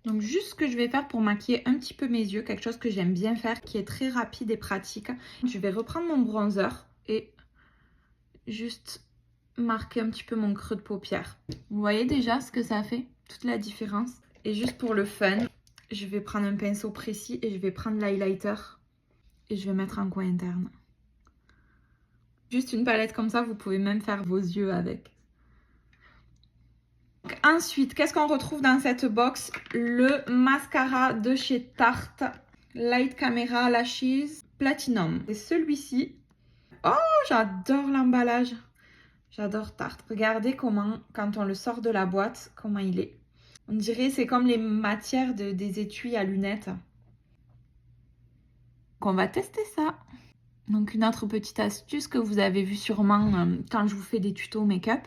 Donc juste ce que je vais faire pour maquiller un petit peu mes yeux, quelque chose que j'aime bien faire, qui est très rapide et pratique. Je vais reprendre mon bronzer et juste marquer un petit peu mon creux de paupière. Vous voyez déjà ce que ça fait, toute la différence. Et juste pour le fun, je vais prendre un pinceau précis et je vais prendre l'highlighter et je vais mettre en coin interne. Juste une palette comme ça, vous pouvez même faire vos yeux avec. Donc, ensuite, qu'est-ce qu'on retrouve dans cette box? Le mascara de chez Tarte, Light Camera Lashes Platinum. C'est celui-ci. Oh, j'adore l'emballage. J'adore Tarte. Regardez comment, quand on le sort de la boîte, comment il est. On dirait c'est comme les matières des étuis à lunettes. Donc, on va tester ça. Donc, une autre petite astuce que vous avez vu sûrement quand je vous fais des tutos make-up,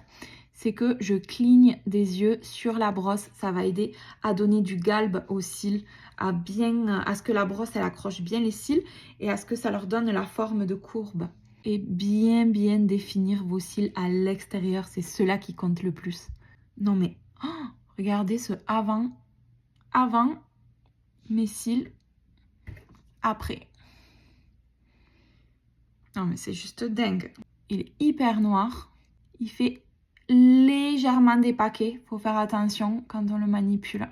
c'est que je cligne des yeux sur la brosse. Ça va aider à donner du galbe aux cils, à ce que la brosse elle accroche bien les cils et à ce que ça leur donne la forme de courbe. Et bien définir vos cils à l'extérieur, c'est cela qui compte le plus. Non mais, oh, regardez ce avant mes cils, après. Non mais c'est juste dingue. Il est hyper noir, il fait légèrement dépaqué, faut faire attention quand on le manipule.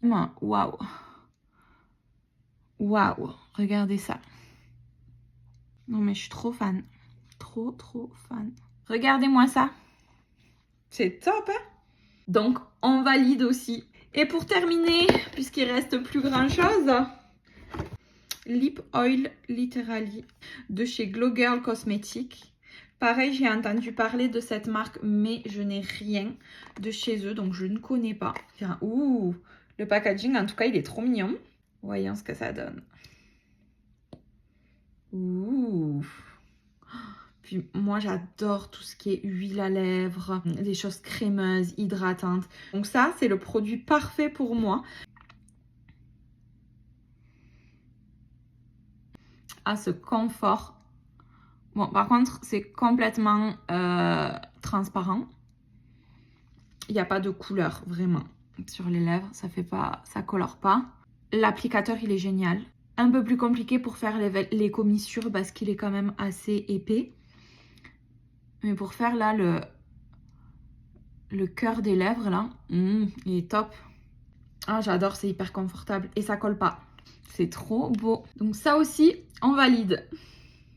Waouh! Waouh! Regardez ça. Non mais je suis trop fan. Trop fan. Regardez-moi ça. C'est top, hein? Donc on valide aussi. Et pour terminer, puisqu'il reste plus grand chose, Lip Oil Literally de chez Glow Girl Cosmetics. Pareil, j'ai entendu parler de cette marque, mais je n'ai rien de chez eux, donc je ne connais pas. Ouh, le packaging, en tout cas, il est trop mignon. Voyons ce que ça donne. Ouh. Puis moi, j'adore tout ce qui est huile à lèvres, des choses crémeuses, hydratantes. Donc ça, c'est le produit parfait pour moi. À ce confort. Bon, par contre, c'est complètement transparent. Il n'y a pas de couleur, vraiment. Sur les lèvres, ça fait pas, ça colore pas. L'applicateur, il est génial. Un peu plus compliqué pour faire les commissures parce qu'il est quand même assez épais. Mais pour faire là le cœur des lèvres, là, il est top. Ah, j'adore, c'est hyper confortable et ça colle pas. C'est trop beau. Donc ça aussi, on valide.